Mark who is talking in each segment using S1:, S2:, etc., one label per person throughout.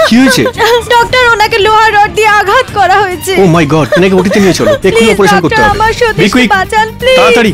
S1: কি হয়েছে?
S2: ডক্টর, ওনাকে লোহার রড দিয়ে আঘাত করা হয়েছে।
S1: ও মাই গড, এনাকে ওটিতে নিয়ে চলো, এক্ষুনি অপারেশন করতে হবে।
S2: আমার সতীশকে বাঁচান প্লিজ,
S1: তাড়াতাড়ি।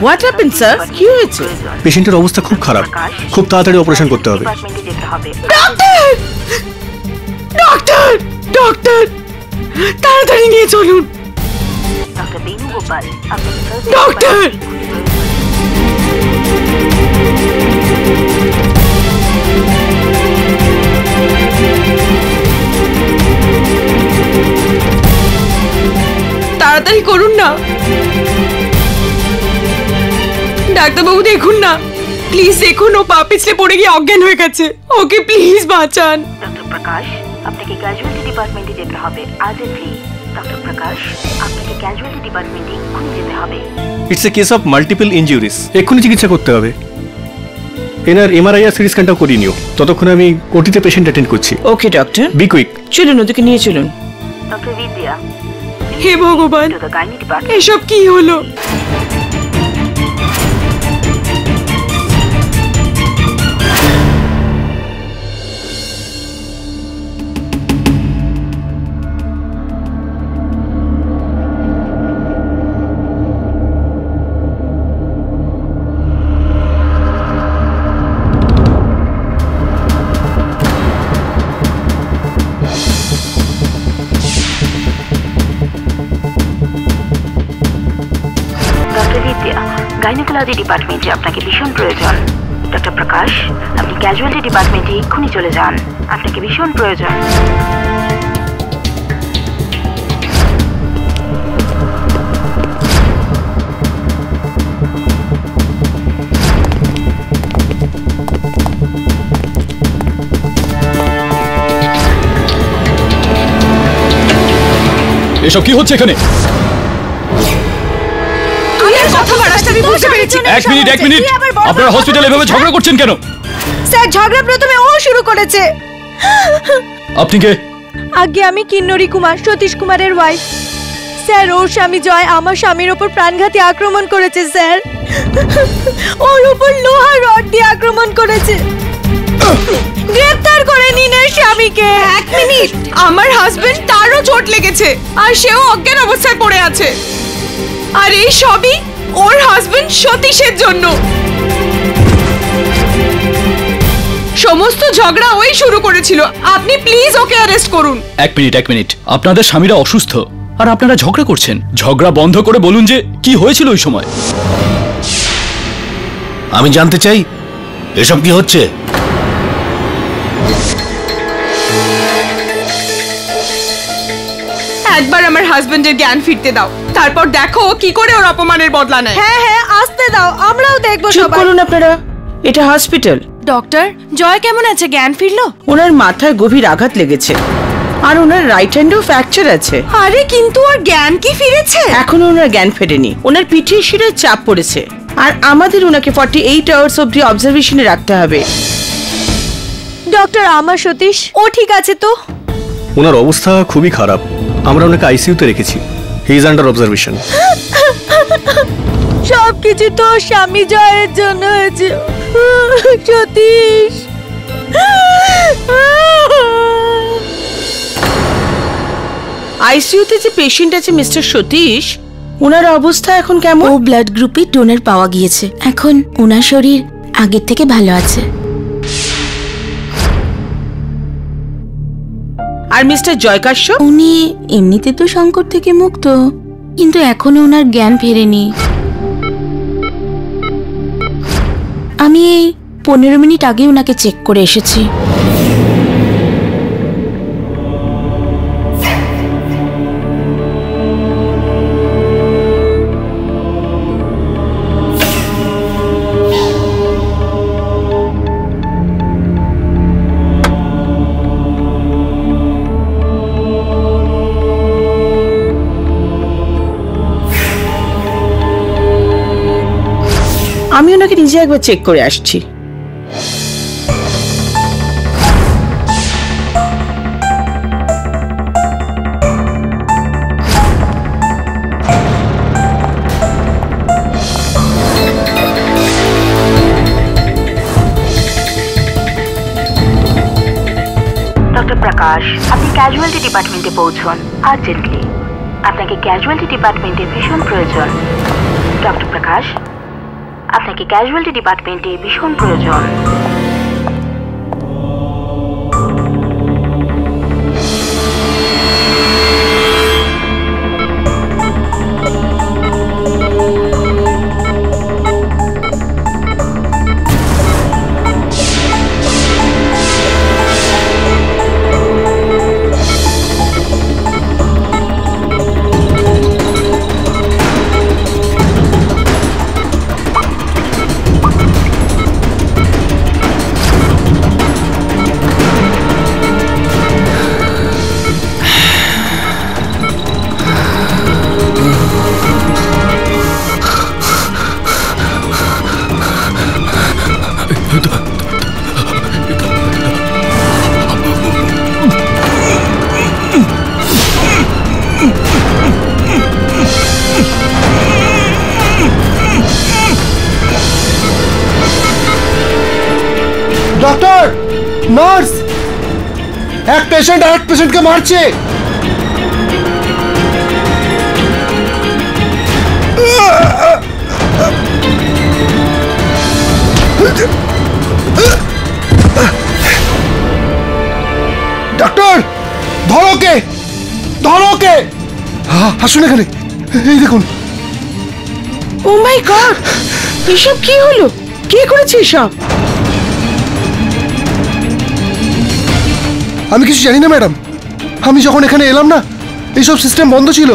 S3: What happened sir? কি হয়েছে?
S1: পেশেন্টের অবস্থা খুব খারাপ, খুব তাড়াতাড়ি অপারেশন করতে হবে।
S2: ডক্টর ডক্টর ডক্টর, তাড়াতাড়ি নিয়ে চলুন ডক্টর। তাড়াতাড়ি করুন না ডাক্তারবাবু, দেখুন না প্লিজ, দেখুন ও পা পিছলে পড়ে গিয়ে অজ্ঞান হয়ে গেছে, ওকে প্লিজ বাঁচান।
S4: ডক্টর প্রকাশ, আপনাকে ক্যাজুয়ালিটি ডিপার্টমেন্টে যেতে হবে আর্জেন্টলি। ডক্টর প্রকাশ, আপনাকে ক্যাজুয়ালিটি ডিপার্টমেন্টে এক্ষুনি যেতে হবে।
S1: It's a case of multiple ইনজুরিস, এক্ষুনি চিকিৎসা করতে হবে। এনার এমআরআই আর সিটি স্ক্যানটাও করিয়ে নিও, ততক্ষণ আমি ওটিতে পেশেন্ট অ্যাটেন্ড করছি।
S3: ওকে ডক্টর,
S1: বি কুইক।
S3: চলুন, ওদেরকে নিয়ে চলুন।
S4: ডক্টর বিদ্যা,
S2: হে ভগবান, এসব কি হলো?
S4: গাইনোকোলজি ডিপার্টমেন্টে আপনাকে ভীষণ প্রয়োজন। ডক্টর প্রকাশ, আপনি ক্যাজুয়ালিটি ডিপার্টমেন্টে এক্ষুনি চলে যান, আপনাকে ভীষণ প্রয়োজন।
S5: এসব কি হচ্ছে এখানে? এক মিনিট, আপনারা হসপিটালে এভাবে ঝগড়া করছেন কেন?
S2: স্যার, ঝগড়া প্রথমে ও শুরু করেছে।
S5: আপনি কে?
S2: আগে আমি কিন্নরী কুমার, সতীশ কুমারের ওয়াইফ। স্যার, ওর স্বামী জয় আমার স্বামীর ওপর প্রাণঘাতী আক্রমণ করেছে স্যার, ওর উপর লোহার রড দিয়ে আক্রমণ করেছে। গ্রেফতার করে নিন এর স্বামীকে। এক মিনিট, আমার হাজবেন্ড, তারও চোট লেগেছে আর সেও অজ্ঞান অবস্থায় পড়ে আছে, আর এই সবই ওর হাজবেন্ড সতীশের জন্য। সমস্ত ঝগড়া ওই শুরু করেছিল, আপনি প্লিজ ওকে অ্যারেস্ট করুন।
S5: এক মিনিট, আপনাদের স্বামীরা অসুস্থ আর আপনারা ঝগড়া করছেন। ঝগড়া বন্ধ করে বলুন যে কি হয়েছিল ওই সময়।
S6: আমি জানতে চাই এসব কি হচ্ছে।
S2: একবার আমার হাজবেন্ডের জ্ঞান ফিরতে দাও, তারপর দেখো কি করে ওর অপমানের বদলা নেয়। হ্যাঁ হ্যাঁ, আসতে দাও, আমরাও দেখবো।
S3: চুপ করুন আপনারা, এটা হসপিটাল।
S2: ডক্টর, জয় কেমন আছে? জ্ঞান ফিরলো?
S3: ওনার মাথায় গভীর আঘাত লেগেছে আর ওনার রাইট হ্যান্ডেও ফ্র্যাকচার আছে।
S2: আরে কিন্তু ওর জ্ঞান কি ফিরেছে?
S3: এখনো ওনার জ্ঞান ফেরেনি, ওনার পিঠে শিরায় চাপ পড়েছে আর আমাদের ওনাকে 48 আওয়ার্স অবধি অবজারভেশনে রাখতে হবে।
S2: ডক্টর, আমার সতীশ ও ঠিক আছে তো?
S1: ওনার অবস্থা খুবই খারাপ, আমরা ওনাকে আইসিইউতে রেখেছি। He is under observation.
S2: সবকিছু তো স্বামী জয়ের জন্য হয়েছে সতীশ।
S3: আইসিইউতে যে পেশেন্ট আছে মিস্টার সতীশ, ওনার অবস্থা এখন কেমন?
S7: ও ব্লাড গ্রুপে ডোনার পাওয়া গিয়েছে, এখন ওনার শরীর আগের থেকে ভালো আছে।
S3: আর মিস্টার জয়কাশ্য?
S7: উনি এমনিতে তো সংকট থেকে মুক্ত, কিন্তু এখনো ওনার জ্ঞান ফেরেনি। আমি এই 15 মিনিট আগে ওনাকে চেক করে এসেছি।
S3: আমি ওনাকে নিজে একবার চেক করে আসছি।
S4: প্রকাশ, আপনি ক্যাজুয়ালিটি ডিপার্টমেন্টে পৌঁছুন আর্জেন্টলি। আপনাকে ক্যাজুয়ালিটি ডিপার্টমেন্টে ভীষণ প্রয়োজন। ডক্টর প্রকাশ, আপনাকে ক্যাজুয়ালিটি ডিপার্টমেন্টে ভীষণ প্রয়োজন।
S8: ডক্টর, নার্স, এক পেশেন্ট আরেক পেশেন্টকে মারছে। ডক্টর, ধরো কে, ধরো কে। আসুন এখানে, এই দেখুন।
S3: ও মাই গড, এসব কি হলো? কে করেছে এসব?
S8: আমি কিছু জানি না ম্যাডাম। আমি যখন এখানে এলাম না, এইসব সিস্টেম বন্ধ ছিল।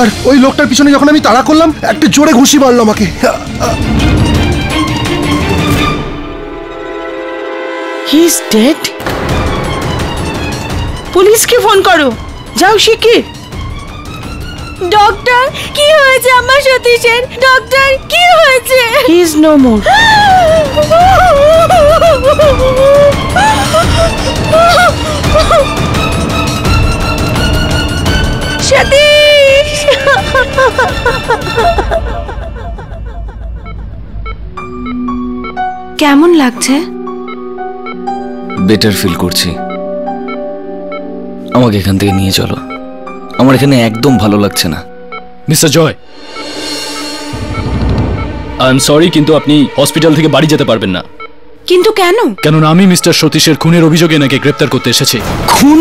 S8: আর ওই লোকটার পিছনে যখন আমি তাড়া করলাম, একটা জোরে ঘুষি মারলো আমাকে।
S3: He is dead. পুলিশকে ফোন করো, যাও শিগগির।
S2: ডক্টর, কি হয়েছে আমার সতীশের? ডক্টর, কি হয়েছে?
S3: He is no more.
S2: Satish! কেমন লাগছে?
S9: বেটার ফিল করছি। আমাকে এখান থেকে নিয়ে চলো, আমার এখানে একদম ভালো লাগছে না।
S5: Mister Joy, I am sorry, কিন্তু আপনি হসপিটাল থেকে বাড়ি যেতে পারবেন না।
S2: কিন্তু কেন?
S5: কেননা আমি মিস্টার সতীশের খুনের অভিযোগে এনাকে গ্রেপ্তার করতে এসেছি।
S9: খুন?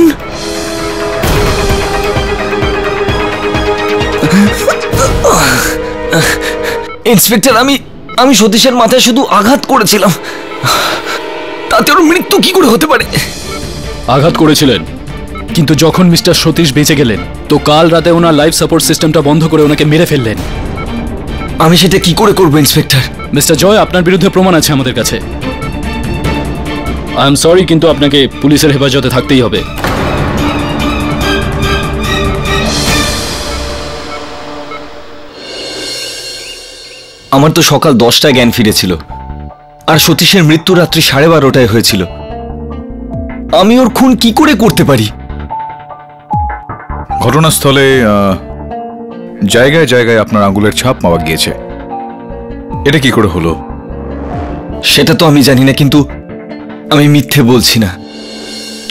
S9: ইন্সপেক্টর, আমি সতীশের মাথায় শুধু আঘাত করেছিলাম, তাতে ওর মৃত্যু কি করে হতে পারে?
S5: আঘাত করেছিলেন, কিন্তু যখন মিস্টার সতীশ বেঁচে গেলেন তো কাল রাতে ওনার লাইফ সাপোর্ট সিস্টেমটা বন্ধ করে ওনাকে মেরে ফেললেন।
S9: আমি সেটা কি করে করবো ইন্সপেক্টর?
S5: মিস্টার জয়, আপনার বিরুদ্ধে প্রমাণ আছে আমাদের কাছে। আই এম সরি, কিন্তু আপনাকে পুলিশের হেফাজতে থাকতেই হবে।
S9: আমার তো সকাল 10টায় জ্ঞান ফিরেছিল, আর সতীশের মৃত্যু রাত্রি 12:30টায় হয়েছিল। আমি ওর খুন কি করে করতে পারি?
S10: ঘটনাস্থলে জায়গায় জায়গায় আপনার আঙুলের ছাপ পাওয়া গিয়েছে। এটা কি করে হলো?
S9: সেটা তো আমি জানি না, কিন্তু আমি মিথ্যে বলছি না।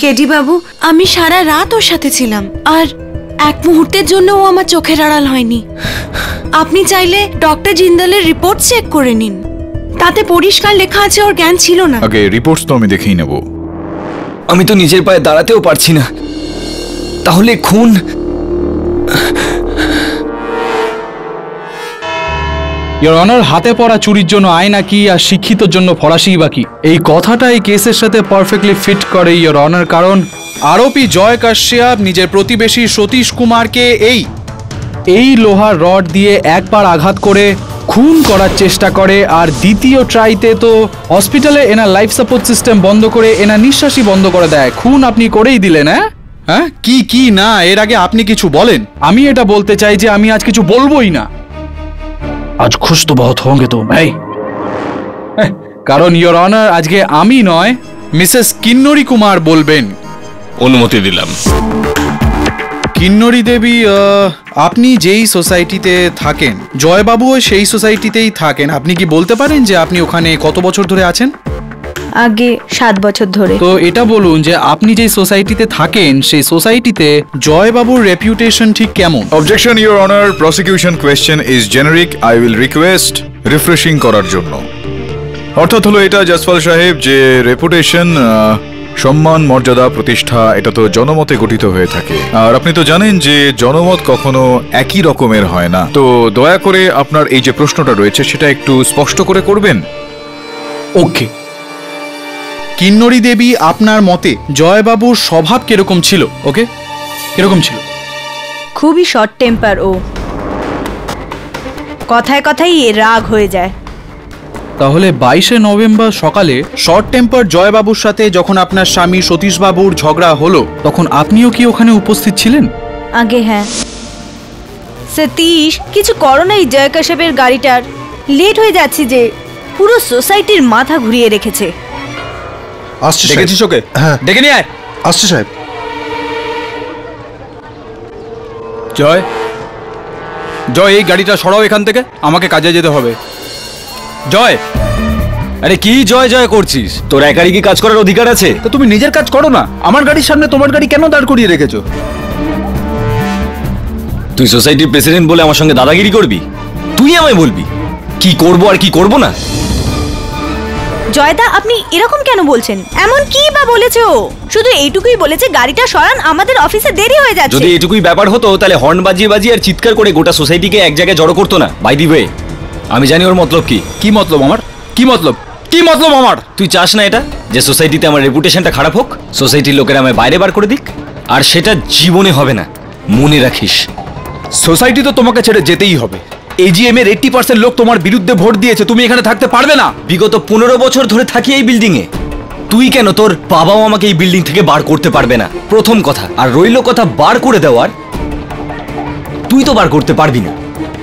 S2: কেডি বাবু, আমি সারা রাত ওর সাথে ছিলাম, আর এক মুহূর্তের জন্য ও আমার চোখের আড়াল হয়নি। আপনি চাইলে ডক্টর জিন্দালের রিপোর্ট চেক করে নিন, তাতে পরিষ্কার লেখা আছে ওর জ্ঞান ছিল না।
S10: আগে রিপোর্টস তো আমি দেখেই নেব।
S9: আমি তো নিজের পায়ে দাঁড়াতেও পারছি না, তাহলে খুন?
S11: ইওর অনার, হাতে পড়া চুরির জন্য আয়না কি আর শিক্ষিতর জন্য ফরাসি বাকি, এই কথাটা এই কেসের সাথে পারফেক্টলি ফিট করে ইওর অনার। কারণ আরোপী জয় কাশ্যপ নিজের প্রতিবেশী সতীশ কুমারকে এই লোহার রড দিয়ে একবার আঘাত করে খুন করার চেষ্টা করে, আর দ্বিতীয় ট্রাইতে তো হসপিটালে এনার লাইফ সাপোর্ট সিস্টেম বন্ধ করে এনার নিঃশ্বাসই বন্ধ করে দেয়। খুন আপনি করেই দিলেন। হ্যাঁ, কি না, এর আগে আপনি কিছু বলেন। আমি এটা বলতে চাই যে আমি আজ কিছু বলবোই না। আজ খুশ তো বহুত হোঙ্গে তো ভাই, কারণ ইওর অনার আজকে আমি নয়, মিসেস কিন্নরী কুমার বলবেন।
S6: অনুমতি দিলাম।
S11: কিন্নরী দেবী, আপনি যেই সোসাইটিতে থাকেন, জয়বাবুও সেই সোসাইটিতেই থাকেন। আপনি কি বলতে পারেন যে আপনি ওখানে কত বছর ধরে আছেন?
S2: আগে 7 বছর ধরে।
S11: তো এটা বলুন যে আপনি যে সোসাইটিতে থাকেন সেই সোসাইটিতে জয়বাবুর রেপুটেশন ঠিক কেমন?
S10: Objection your honour, prosecution question is generic, I will request refreshing করার জন্য। অর্থাৎ হলো এটা জসওয়াল সাহেব, যে রেপুটেশন, সম্মান, মর্যাদা, প্রতিষ্ঠা, এটা তো জনমতে গঠিত হয়ে থাকে। আর আপনি তো জানেন যে জনমত কখনো একই রকমের হয় না। তো দয়া করে আপনার এই যে প্রশ্নটা রয়েছে সেটা একটু স্পষ্ট করে করবেন।
S11: ওকে, কিন্নরী দেবী, আপনার মতে জয়বাবুর স্বভাব কিরকম ছিল? ওকে, কিরকম ছিল?
S2: খুবই শর্ট টেম্পার ও, কথায় কথায় রাগ হয়ে যায়।
S11: তাহলে 22শে নভেম্বর সকালে শর্ট টেম্পার জয়বাবুর সাথে যখন আপনার স্বামী সতীশবাবুর ঝগড়া হলো তখন আপনিও কি ওখানে উপস্থিত ছিলেন?
S2: আগে হ্যাঁ। সতীশ, কিছু করো না, এই জয় কাশ্যপের গাড়িটার লেট হয়ে যাচ্ছে যে, পুরো সোসাইটির মাথা ঘুরিয়ে রেখেছে।
S8: আসছে সাহেব।
S9: দেখেছিস ওকে?
S8: হ্যাঁ
S9: ডেকে নিয়ে আয়।
S8: আসছে সাহেব।
S11: জয়, জয়, এই গাড়িটা সরাও এখান থেকে, আমাকে কাজে যেতে হবে। জয়,
S9: আরে কি জয় জয় করছিস? তোর একারই কি কাজ করার অধিকার আছে?
S11: তো তুমি নিজের কাজ করো না, আমার গাড়ির সামনে তোমার গাড়ি কেন দাঁড় করিয়ে রেখেছো?
S9: তুই সোসাইটির প্রেসিডেন্ট বলে আমার সঙ্গে দাদাগিরি করবি? তুই আমায় বলবি কি করব আর কি করব না?
S2: জয়দা, আপনি এরকম কেন বলছেন? এমন কি বা বলেছো? শুধু এইটুকুই বলেছে গাড়িটা সরান, আমাদের অফিসে দেরি হয়ে যাচ্ছে।
S9: যদি এটুকুই ব্যাপার হতো তাহলে হর্ন বাজিয়ে বাজিয়ে আর চিৎকার করে গোটা সোসাইটিকে এক জায়গায় জড়ো করতো না। বাই দি ওয়ে, আমি জানি ওর মতলব কি।
S11: কি মতলব আমার? কি মতলব? কি মতলব আমার?
S9: তুই চাস না এটা যে সোসাইটিতে আমার রেপুটেশনটা খারাপ হোক, সোসাইটির লোকেরা আমায় বাইরে বার করে দিক? আর সেটা জীবনে হবে না, মনে রাখিস।
S11: সোসাইটি তো তোমাকে ছেড়ে যেতেই হবে। এজিএম এর 80% লোক তোমার বিরুদ্ধে ভোট দিয়েছে, তুমি এখানে থাকতে পারবে না।
S9: বিগত 15 বছর ধরে থাকি এই বিল্ডিং এ, তুই কেন তোর বাবাও আমাকে এই বিল্ডিং থেকে বার করতে পারবে না, প্রথম কথা। আর রইল কথা বার করে দেওয়ার, তুই তো বার করতে পারবি না,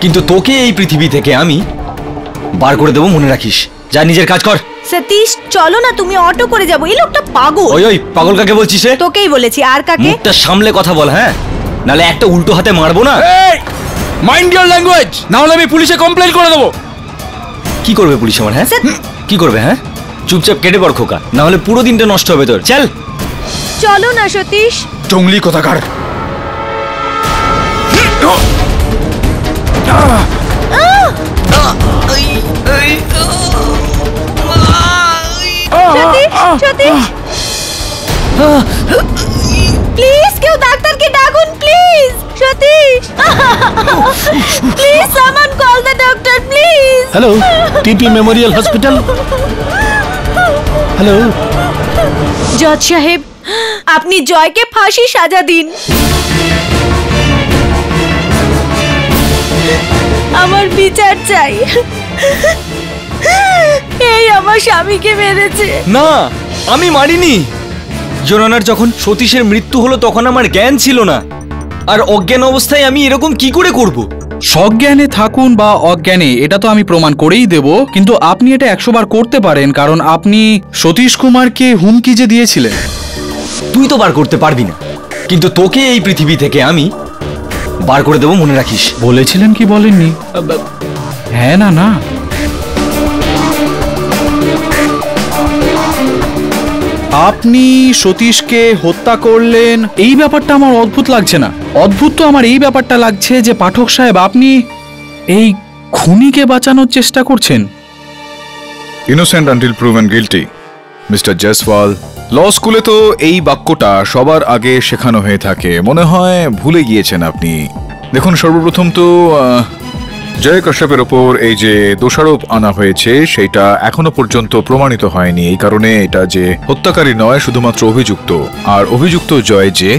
S9: কিন্তু তোকে এই পৃথিবী থেকে আমি বার করে দেবো, মনে রাখিস। যা, নিজের কাজ কর।
S2: সতীশ, চলো না, তুমি অটো করে যাবো। এই লোকটা পাগল।
S9: ওই ওই পাগল কাকে বলছিস রে?
S2: তোকেই বলেছি, আর কাকে?
S9: মুখটা সামলে কথা বল, হ্যাঁ, নালে একটা উল্টো হাতে মারবো না।
S11: মাইন্ড ইওর ল্যাঙ্গুয়েজ, না হলে আমি পুলিশে কমপ্লেইন করে দেবো।
S9: কি করবে পুলিশ আমার? হ্যাঁ, কি করবে? হ্যাঁ, চুপচাপ কেটে পড় খোকা, না হলে পুরো দিনটা নষ্ট হবে তোর। চল,
S2: চলো না সতীশ।
S11: জঙ্গলি কোথাকার।
S2: সতীশ, প্লিজ কেউ ডাক্তারকে ডাকুন, প্লিজ। সতীশ, প্লিজ সামান call the doctor, please.
S6: Hello, টিপি মেমোরিয়াল হসপিটাল। হ্যালো
S2: জজ সাহেব, আপনি জয়কে ফাঁসি সাজা দিন। আমার বিচার চাই। এই আমার স্বামীকে মেরেছে।
S9: না, আমি মারিনি। জোরানার যখন সতীশের মৃত্যু হলো তখন আমার জ্ঞান ছিল না, আর অজ্ঞান অবস্থায় আমি এরকম কি করে করব?
S11: সজ্ঞানে থাকুন বা অজ্ঞানে, এটা তো আমি প্রমাণ করেই দেব, কিন্তু আপনি এটা 100 বার করতে পারেন, কারণ আপনি সতীশ কুমারকে হুমকি যে দিয়েছিলেন।
S9: তুই তো বার করতে পারবি না, কিন্তু তোকে এই পৃথিবী থেকে আমি বার করে দেবো, মনে রাখিস।
S11: বলেছিলেন কি বলেননি? হ্যাঁ না না, আপনি সতীশকে হত্যা করলেন, এই ব্যাপারটা আমার অদ্ভুত লাগছে না। অদ্ভুত তো আমার এই ব্যাপারটা লাগছে যে পাঠক সাহেব, আপনি এই খুনিকে বাঁচানোর চেষ্টা করছেন।
S10: Innocent until proven guilty, mister Jaiswal. Law স্কুলে তো এই বাক্যটা সবার আগে শেখানো হয়ে থাকে, মনে হয় ভুলে গিয়েছেন আপনি। দেখুন, সর্বপ্রথম তো জয় কাশ্যপের ওপর এই যে দোষারোপ আনা হয়েছে সেটা এখনো পর্যন্ত প্রমাণিত হয়নি। এই কারণে এটা যে হত্যাকারী নয়, শুধুমাত্র অভিযুক্ত। আর অভিযুক্ত জয় যে,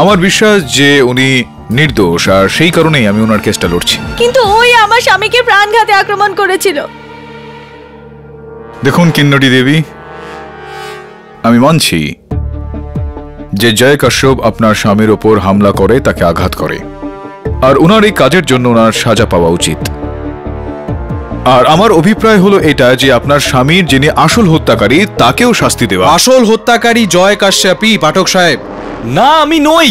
S10: আমার বিশ্বাস যে উনি নির্দোষ, আর সেই কারণেই আমি ওনার কেসটা লড়ছি।
S2: কিন্তু ওই আমার স্বামীকে প্রাণঘাতী আক্রমণ করেছিল।
S10: দেখুন কিন্নরী দেবী, আমি মানছি যে জয় কাশ্যপ আপনার স্বামীর ওপর হামলা করে, তাকে আঘাত করে, আর ওনার এই কাজের জন্য ওনার সাজা পাওয়া উচিত। আর আমার অভিপ্রায় হলো এটা যে আপনার স্বামীর যিনি আসল হত্যাকারী তাকেও শাস্তি দেওয়া।
S11: আসল হত্যাকারী জয় কাশ্যপই, পাঠক সাহেব।
S9: না, আমি নই।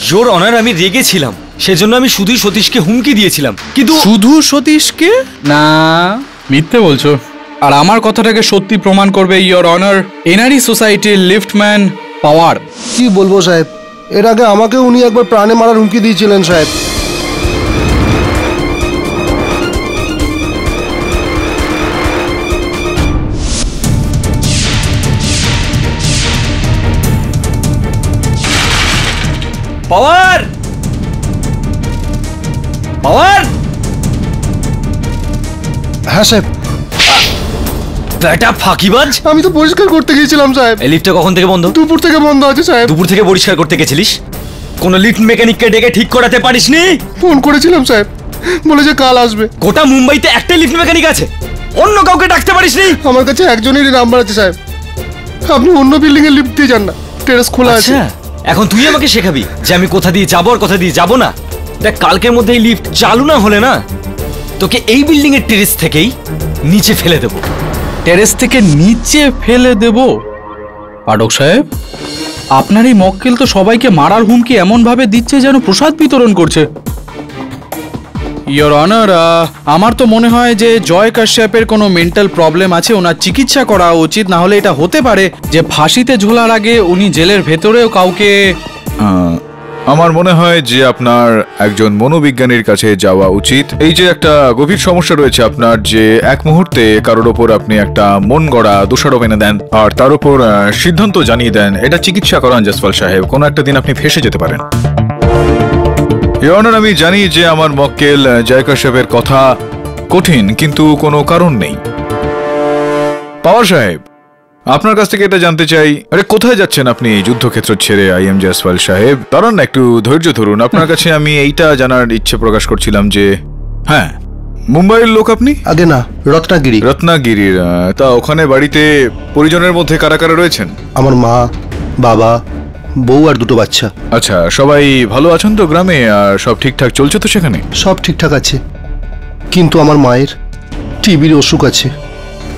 S9: জোর অনার, আমি রেগেছিলাম, সেজন্য আমি শুধুই সতীশকে হুমকি দিয়েছিলাম। কিন্তু
S11: শুধু সতীশকে? না, মিথ্যে বলছো। আর আমার কথাটাকে সত্যি প্রমাণ করবে ইয়োর অনার এনআরই সোসাইটির লিফটম্যান পাওয়ার।
S8: কি বলবো সাহেব, এর আগে আমাকে উনি একবার প্রাণে মারার হুমকি দিয়েছিলেন সাহেব।
S9: পাওয়ার পাওয়ার
S8: হ্যাঁ সাহেব।
S9: বেটা ফাঁকিবাজ,
S8: আমি তো পরিষ্কার করতে গিয়েছিলাম সাহেব।
S9: এই লিফটটা কখন থেকে বন্ধ?
S8: দুপুর থেকে বন্ধ আছে সাহেব।
S9: দুপুর থেকে পরিষ্কার করতে গেছিলিস? কোনো লিফট মেকানিককে ডেকে ঠিক করাতে পারিসনি?
S8: ফোন করেছিলাম সাহেব, বলে যে কাল আসবে।
S9: গোটা মুম্বাইতে একটাই লিফট মেকানিক আছে, অন্য কাউকে ডাকতে পারিসনি?
S8: আমার কাছে একজনেরই নাম্বার আছে সাহেব। আপনি অন্য বিল্ডিং এর লিফট দিয়ে যান না, টেরেস খোলা আছে।
S9: এখন তুই আমাকে শেখাবি যে আমি কোথা দিয়ে যাবো আর কোথা দিয়ে যাবো না? দেখ, কালকের মধ্যে এই লিফট চালু না হলে না, তোকে এই বিল্ডিং এর টেরেস থেকেই নিচে ফেলে দেবো।
S11: টেরেস থেকে নিচে ফেলে দেব? পাঠক সাহেব, আপনার এই মক্কেল তো সবাইকে মারার হুমকি এমন ভাবে দিচ্ছে যেন প্রসাদ বিতরণ করছে। ইয়োর অনার, আমার তো মনে হয় যে জয় কাশ্যপের কোনো মেন্টাল প্রবলেম আছে, ওনার চিকিৎসা করা উচিত। না হলে এটা হতে পারে যে ফাঁসিতে ঝোলার আগে উনি জেলের ভেতরেও কাউকে।
S10: আমার মনে হয় যে আপনার একজন মনোবিজ্ঞানীর কাছে যাওয়া উচিত। এই যে একটা গভীর সমস্যা রয়েছে আপনার, যে এক মুহূর্তে কারোর ওপর আপনি একটা মন গড়া দোষারোপ এনে দেন আর তার উপর সিদ্ধান্ত জানিয়ে দেন, এটা চিকিৎসা করান জসওয়াল সাহেব। কোনো একটা দিন আপনি ফেঁসে যেতে পারেন। ইয়োর অনার, আমি জানি যে আমার মক্কেল জয় কাশ্যপের কথা কঠিন, কিন্তু কোনো কারণ নেই। পাওয়ার সাহেব, আপনার কাছ থেকে এটা জানতে চাই, আরে কোথায় যাচ্ছেন আপনি যুদ্ধক্ষেত্র ছেড়ে? আই এম জয়সওয়াল সাহেব, দাঁড়ান না, একটু ধৈর্য ধরুন। আপনার কাছে আমি এইটা জানার ইচ্ছে প্রকাশ করছিলাম যে, হ্যাঁ, মুম্বাইয়ের লোক আপনি?
S8: আগে না, রত্নাগিরি।
S10: রত্নাগিরির? তা ওখানে বাড়িতে পরিজনের মধ্যে কারা কারা রয়েছেন?
S8: আমার মা, বাবা, বউ আর দুটো বাচ্চা।
S10: আচ্ছা, সবাই ভালো আছেন তো গ্রামে? আর সব ঠিকঠাক চলছে তো সেখানে?
S8: সব ঠিকঠাক আছে, কিন্তু আমার মায়ের টিবির অসুখ আছে,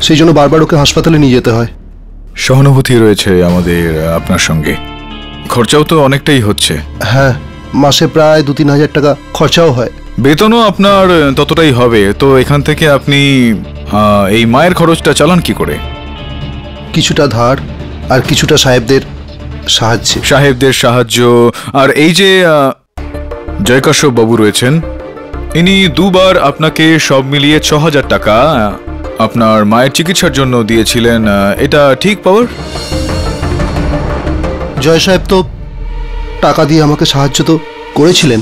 S8: সেই জন্য বারবার ওকে হাসপাতালে নিয়ে যেতে হয়।
S10: সহানুভূতি রয়েছে আমাদের আপনার সঙ্গে। খরচাও তো অনেকটাই হচ্ছে।
S8: হ্যাঁ, মাসে প্রায় 2-3 হাজার টাকা খরচাও হয়।
S10: বেতনও আপনার ততটাই হবে। তো এখান থেকে আপনি এই মায়ের খরচটা চালান কি করে?
S8: কিছুটা ধার আর কিছুটা সাহেবদের
S10: সাহায্য। আর এই যে জয় কাশ্যপ বাবু রয়েছেন, ইনি দুবার আপনাকে সব মিলিয়ে 6,000 টাকা আপনার মায়ের চিকিৎসার জন্য দিয়েছিলেন, এটা ঠিক পাওয়ার?
S8: জয় সাহেব তো টাকা দিয়ে আমাকে সাহায্য তো করেছিলেন।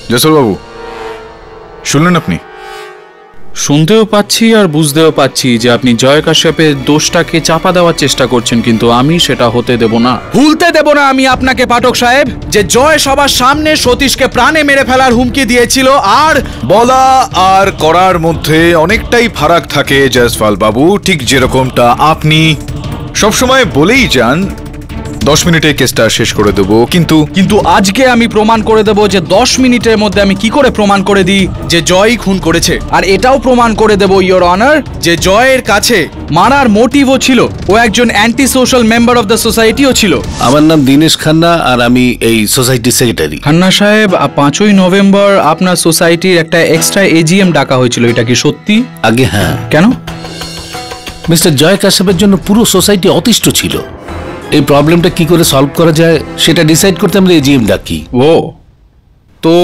S10: জয়সওয়াল বাবু, শুনলেন আপনি?
S11: শুনতেও পাচ্ছি আর বুঝতেও পাচ্ছি যে আপনি জয় কাশ্যপের দোষটাকে চাপা দেওয়ার চেষ্টা করছেন, কিন্তু আমি সেটা হতে দেব না, ভুলতে দেব না আমি আপনাকে পাঠক সাহেব, যে জয় সবার সামনে সতীশকে প্রাণে মেরে ফেলার হুমকি দিয়েছিল। আর
S10: বলা আর করার মধ্যে অনেকটাই ফারাক থাকে জয়সওয়াল বাবু, ঠিক যেরকমটা আপনি সবসময় বলেই যান 10 মিনিটে কেসটা শেষ করে দেবো, কিন্তু
S11: আজকে আমি প্রমাণ করে দেব যে 10 মিনিটের মধ্যে আমি কি করে প্রমাণ করে দিই যে জয়ই খুন করেছে। আর এটাও প্রমাণ করে দেব ইয়োর অনার যে জয়ের কাছে মারার মোটিভও ছিল, ও একজন anti social member of the সোসাইটিও ছিল।
S6: আমার নাম দীনেশ খান্না আর আমি এই সোসাইটির সেক্রেটারি।
S11: খান্না সাহেব, 5ই নভেম্বর আপনার সোসাইটির একটা এক্সট্রা এজিএম ডাকা হয়েছিল, এটা কি সত্যি?
S6: আগে হ্যাঁ।
S11: কেন?
S6: মিস্টার জয় কাশ্যপের জন্য পুরো সোসাইটি অতিষ্ঠ ছিল। এই প্রবলেমটা কি করে সলভ করা যায় সেটা ডিসাইড করতে আমরা এজিএম ডাকি।
S11: ও তো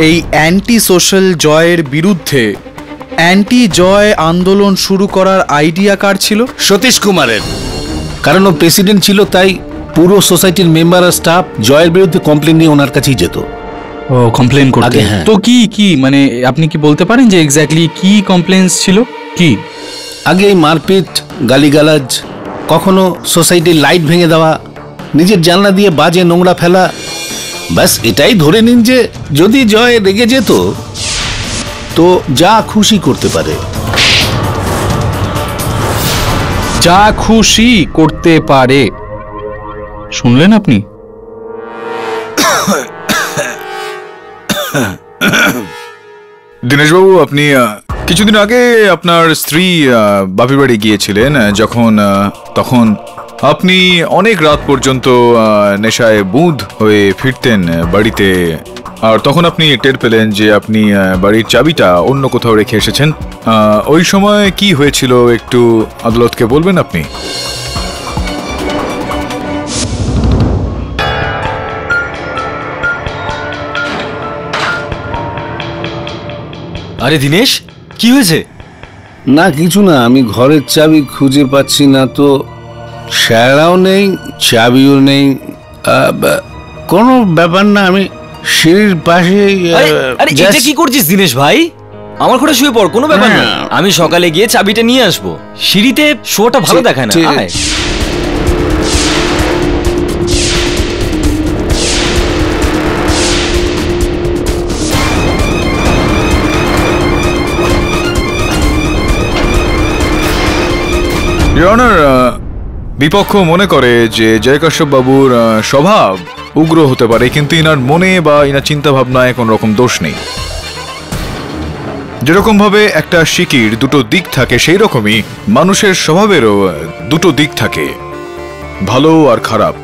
S11: এই অ্যান্টি সোশ্যাল জয়ের বিরুদ্ধে অ্যান্টি জয় আন্দোলন শুরু করার আইডিয়া কার ছিল?
S6: সতীশ কুমারের। কারণ ও প্রেসিডেন্ট ছিল, তাই পুরো সোসাইটির মেম্বার আর স্টাফ জয়ের বিরুদ্ধে কমপ্লেন নিয়ে ওনার কাছেই যেত।
S11: ও, কমপ্লেন করতে?
S6: হ্যাঁ।
S11: তো কি মানে আপনি কি বলতে পারেন যে এক্স্যাক্টলি কি কমপ্লেন্স ছিল? কি?
S6: আগে এই মারপিট, গালিগালাজ, কখনো সোসাইটির লাইট ভেঙে দেওয়া, নিজের জানলা দিয়ে বাজে নোংরা ফেলা, ব্যাস এটাই ধরে নিন যে যদি জয় রেগে যেত তো যা খুশি করতে পারে।
S11: যা খুশি করতে পারে, শুনলেন আপনি?
S10: দীনেশবাবু, আপনি কিছুদিন আগে আপনার স্ত্রী বাপের বাড়ি গিয়েছিলেন, তখন আপনি অনেক রাত পর্যন্ত নেশায় বুঁদ হয়ে ফিরতেন বাড়িতে, আর তখন আপনি টের পেলেন যে আপনি বাড়ির চাবিটা অন্য কোথাও রেখে এসেছেন। ওই সময় কি হয়েছিল একটু আদালতকে বলবেন আপনি?
S9: আরে দীনেশ, কি হয়েছে?
S6: না কিছু না, আমি ঘরের চাবি খুঁজে পাচ্ছি না তো, স্যারাও নেই, চাবিও নেই। কোনো ব্যাপার না, আমি সিঁড়ির পাশে।
S9: আরে এটা কি করছিস দীনেশ ভাই? আমার ঘরে শুয়ে পড়, কোনো ব্যাপার না। আমি সকালে গিয়ে চাবিটা নিয়ে আসবো। সিঁড়িতে শোটা ভালো দেখায় না। আয়।
S10: ইওর অনার, বিপক্ষ মনে করে যে জয়কাশ্যপ বাবুর স্বভাব উগ্র হতে পারে, কিন্তু ইনার মনে বা ইনার চিন্তা ভাবনায় কোন রকম দোষ নেই। যেরকম ভাবে একটা সিকির দুটো দিক থাকে, সেই রকমই মানুষের স্বভাবেরও দুটো দিক থাকে, ভালো আর খারাপ।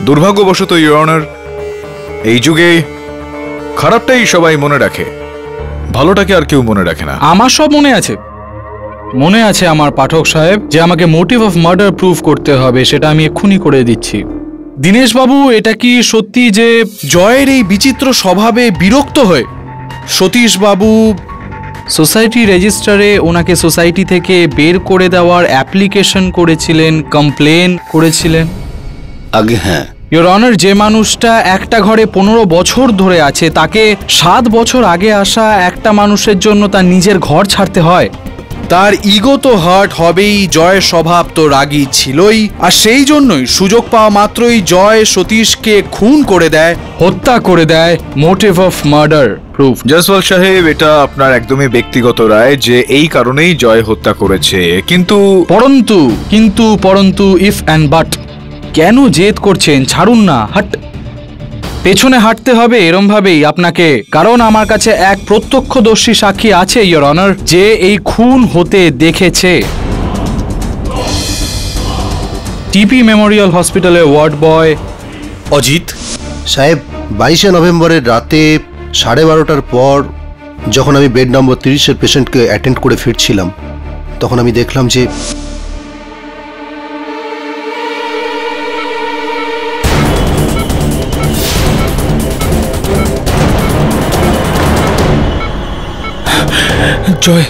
S10: দুর্ভাগ্যবশত ইওর অনার, এই যুগে খারাপটাই সবাই মনে রাখে, ভালোটাকে আর কেউ মনে রাখে না।
S11: আমার সব মনে আছে, মনে আছে আমার পাঠক সাহেব, যে আমাকে মোটিভ অফ মার্ডার প্রুভ করতে হবে, সেটা আমি এক্ষুনি করে দিচ্ছি। দীনেশ বাবু, এটা কি সত্যি যে জয়ের এই বিচিত্র স্বভাবে বিরক্ত হয়ে সতীশ বাবু সোসাইটি রেজিস্টারে ওনাকে সোসাইটি থেকে বের করে দেওয়ার অ্যাপ্লিকেশন করেছিলেন, কমপ্লেন করেছিলেন?
S6: আগে হ্যাঁ।
S11: ইওর অনার, যে মানুষটা একটা ঘরে 15 বছর ধরে আছে, তাকে 7 বছর আগে আসা একটা মানুষের জন্য তার নিজের ঘর ছাড়তে হয়? তার ইগো তো হার্ট হবেই, জয়ের স্বভাব তো রাগী ছিলই, আর সেই জন্যই সুযোগ পাওয়া মাত্রই জয় সতীশকে খুন করে দেয়, হত্যা করে দেয়। Motive of murder proof.
S10: Jaiswal সাহেব, এটা আপনার একদমই ব্যক্তিগত রায় যে এই কারণেই জয় হত্যা করেছে, কিন্তু
S11: পরন্তু ইফ অ্যান্ড বাট। কেন জেদ করছেন? ছাড়ুন না, হাট। পেছনে হাঁটতে হবে এরম ভাবেই আপনাকে, কারণ আমার কাছে এক প্রত্যক্ষদর্শী সাক্ষী আছে ইওর অনার, যে এই খুন হতে দেখেছে। টিপি মেমোরিয়াল হসপিটালের ওয়ার্ড বয়
S9: অজিত
S8: সাহেব, 22শে নভেম্বরের রাতে 12:30টার পর যখন আমি বেড নম্বর 30-এর পেশেন্টকে অ্যাটেন্ড করে ফিরছিলাম, তখন আমি দেখলাম যে
S11: জয়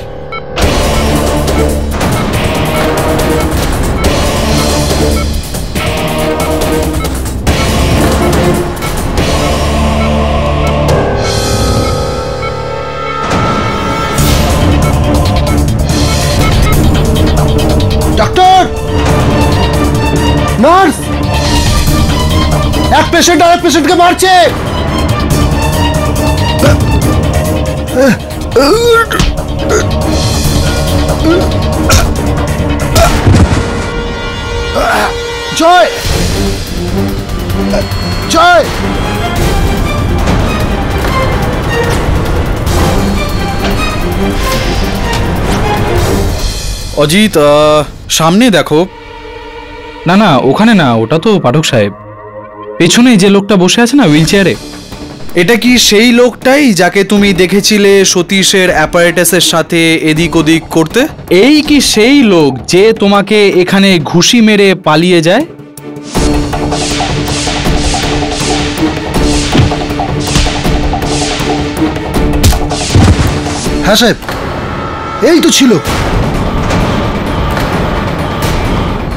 S8: ডাক্তার, নার্স, এক পেশেন্ট আরেক পেশেন্টকে মারছে। জয়, জয়।
S11: অজিত, সামনে দেখো। না না, ওখানে না, ওটা তো পাঠক সাহেব। পেছনে যে লোকটা বসে আছে না হুইল চেয়ারে, এটা কি সেই লোকটাই যাকে তুমি দেখেছিলে সতীশের অ্যাপারেটাসের সাথে এদিক ওদিক করতে? এই কি সেই লোক যে তোমাকে এখানে ঘুষি মেরে পালিয়ে যায়?
S8: হ্যাঁ সাহেব, এই তো ছিল।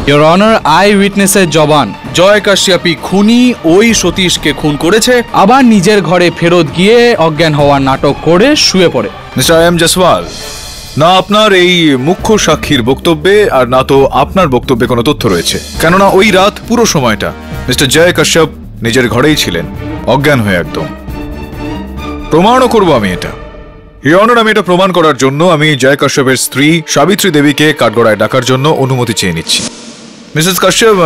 S11: ইওর অনার, আই উইটনেসের জবান, জয় কাশ্যপি খুনি ওই সতীশকে খুন করেছে, আবার নিজের ঘরে ফেরত গিয়ে অজ্ঞান হওয়ার নাটক করে শুয়ে পড়ে।
S10: মিস্টার এম জয়সওয়াল, না আপনার এই মুখ্য সাক্ষীর বক্তব্যে আর না তো আপনার বক্তব্যে কোনো তথ্য রয়েছে, কেননা ওই রাত পুরো সময়টা মিস্টার জয় কাশ্যপ নিজের ঘরেই ছিলেন, অজ্ঞান হয়ে একদম। প্রমাণও করবো আমি এটা। ইওর অনার, আমি এটা প্রমাণ করার জন্য আমি জয় কাশ্যপের স্ত্রী সাবিত্রী দেবীকে কাঠগড়ায় ডাকার জন্য অনুমতি চেয়ে নিচ্ছি। মিসেস কাশ্যপ,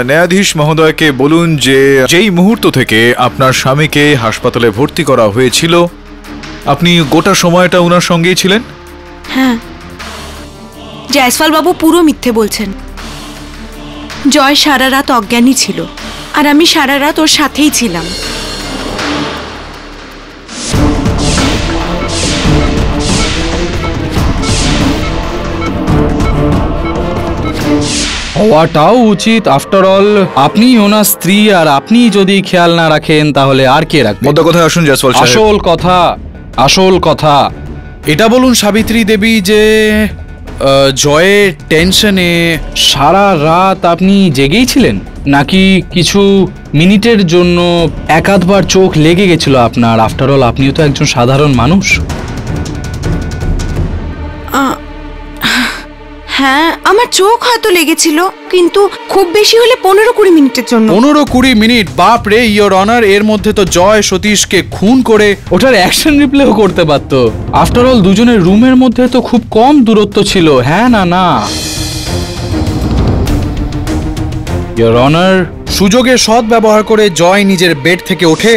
S10: ন্যায়াধীশ মহোদয়কে বলুন যে যেই মুহূর্ত থেকে আপনার স্বামীকে হাসপাতালে ভর্তি করা হয়েছিল, আপনি গোটা সময়টা ওনার সঙ্গেই ছিলেন।
S2: হ্যাঁ, জয়সওয়াল বাবু পুরো মিথ্যে বলছেন।
S12: জয় সারা রাত অজ্ঞানী ছিল আর আমি সারা রাত ওর সাথেই ছিলাম।
S11: হওয়াটাও উচিত। আফটার অল আপনি ওনার স্ত্রী, আর আপনি যদি খেয়াল না রাখেন তাহলে আর কে রাখবে?
S10: মধ্য কথায় আসুন জয়সওয়াল সাহেব।
S11: আসল কথা এটা বলুন সাবিত্রী দেবী যে জয়ের টেনশনে সারা রাত আপনি জেগেই ছিলেন, নাকি কিছু মিনিটের জন্য এক আধবার চোখ লেগে গেছিল আপনার? আফটার অল আপনিও তো একজন সাধারণ মানুষ।
S12: হ্যাঁ, আমার চোখ হয়তো লেগেছিল, কিন্তু খুব বেশি হলে 15-20 মিনিটের জন্য।
S11: 15-20 মিনিট? বাপ রে ইয়োর অনার, এর মধ্যে তো জয় সতীশকে খুন করে ওটার অ্যাকশন রিপ্লেও করতে পারতো। আফটার অল দুজনের রুমের মধ্যে তো খুব কম দূরত্ব ছিল। হ্যাঁ না ইয়োর অনার, সুযোগের সৎ ব্যবহার করে জয় নিজের বেড থেকে ওঠে,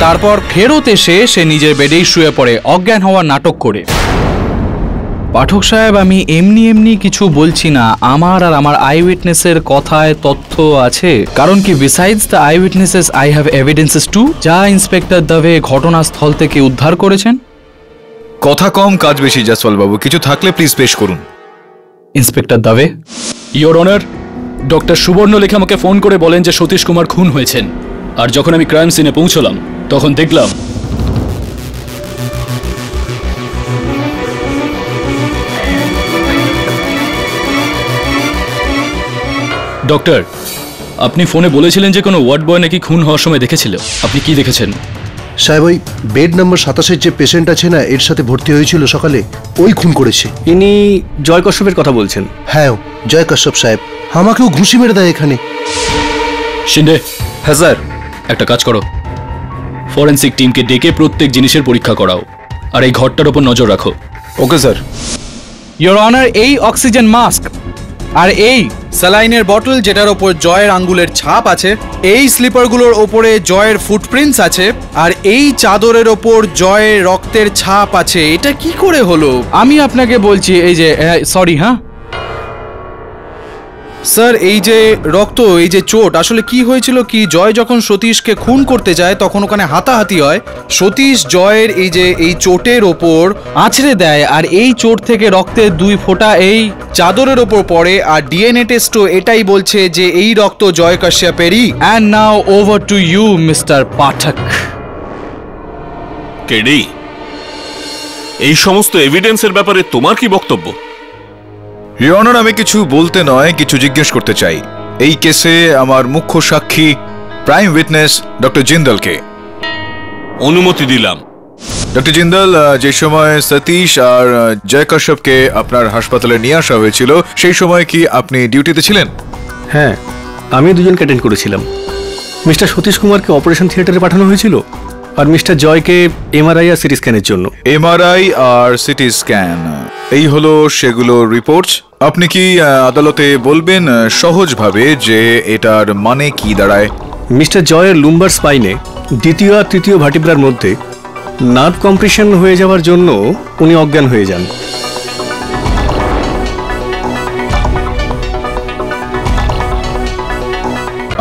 S11: তারপর ফেরত এসে সে নিজের বেডেই শুয়ে পড়ে অজ্ঞান হওয়ার নাটক করে। পাঠক সাহেব, আমি এমনি এমনি কিছু বলছি না, আমার আর আমার আই উইটনেসের কথায় তথ্য আছে। কারণ কি, besides the eye witnesses I have evidences too, যা ইন্সপেক্টর দবে ঘটনাস্থল থেকে উদ্ধার করেছেন।
S10: কথা কম কাজ বেশি জয়সওয়াল বাবু, কিছু থাকলে প্লিজ পেশ করুন।
S11: Inspector Dubey.
S5: Your honour, doctor Subarnalekha আমাকে ফোন করে বলেন যে সতীশ কুমার খুন হয়েছেন, আর যখন আমি ক্রাইম সিনে পৌঁছলাম তখন দেখলাম ডক্টর, আপনি ফোনে বলেছিলেন যে কোনো ওয়ার্ড বয় নাকি খুন হওয়ার সময় দেখেছিল। আপনি কি দেখেছেন?
S8: সাহেব, ওই বেড নম্বর 27-এর যে পেশেন্ট আছে না, এর সাথে ভর্তি হয়েছিল সকালে, ওই খুন করেছে।
S1: ইনি জয় কশ্যপের কথা বলছেন?
S8: হ্যাঁ, জয় কশ্যপ সাহেব। আমাকেও ঘুষি মেরে দেয় এখানে।
S5: শিন্ডে।
S9: হ্যাঁ স্যার।
S5: একটা কাজ করো, ফরেন্সিক টিমকে ডেকে প্রত্যেক জিনিসের পরীক্ষা করাও, আর এই ঘরটার উপর নজর রাখো।
S9: Okay sir.
S11: ইয়োর অনার, এই অক্সিজেন মাস্ক আর এই স্যালাইনের বটল যেটার ওপর জয়ের আঙ্গুলের ছাপ আছে, এই স্লিপারগুলোর ওপরে জয়ের ফুটপ্রিন্টস আছে, আর এই চাদরের ওপর জয়ের রক্তের ছাপ আছে। এটা কি করে হলো? আমি আপনাকে বলছি, এই যে সরি, হ্যাঁ স্যার, এই যে রক্ত, এই যে চোট, আসলে কি হয়েছিল কি, জয় যখন সতীশকে খুন করতে যায় তখন ওখানে হাতাহাতি হয়। সতীশ জয়ের এই চোটের ওপর আছড়ে দেয়, আর এই চোট থেকে রক্তের 2 ফোঁটা এই চাদরের ওপর পড়ে, আর ডিএনএ টেস্টও এটাই বলছে যে এই রক্ত জয় কাশ্যপেরই। And now over to you mister Pathak.
S13: KD, এই সমস্ত এভিডেন্সের ব্যাপারে তোমার কি বক্তব্য?
S10: ইয়োর অনার, আমি কিছু বলতে নয়, কিছু জিজ্ঞেস করতে চাই। এই কেসে আমার মুখ্য সাক্ষী প্রাইম উইটনেস ডক্টর জিন্দালকে
S13: অনুমতি দিলাম।
S10: ডক্টর জিন্দাল, যে সময় সতীশ আর জয় কাশ্যপকে আপনার হাসপাতালে নিয়ে আসা হয়েছিল, সেই সময় কি আপনি ডিউটিতে ছিলেন?
S1: হ্যাঁ, আমি দুজনকে অ্যাটেন্ড করেছিলাম। মিস্টার সতীশ কুমারকে অপারেশন থিয়েটারে পাঠানো হয়েছিল, আর মিস্টার জয়কে এমআরআই আর সিটি স্ক্যানের জন্য।
S10: এমআরআই আর সিটি স্ক্যান, এই হলো সেগুলো রিপোর্টস। আপনি কি আদালতে বলবেন সহজভাবে যে এটার মানে কি দাঁড়ায়?
S1: মিস্টার জয়ের লুম্বার স্পাইনে দ্বিতীয় আর তৃতীয় ভার্টিব্রার মধ্যে নার্ভ কম্প্রেশন হয়ে যাওয়ার জন্য উনি অজ্ঞান হয়ে যান।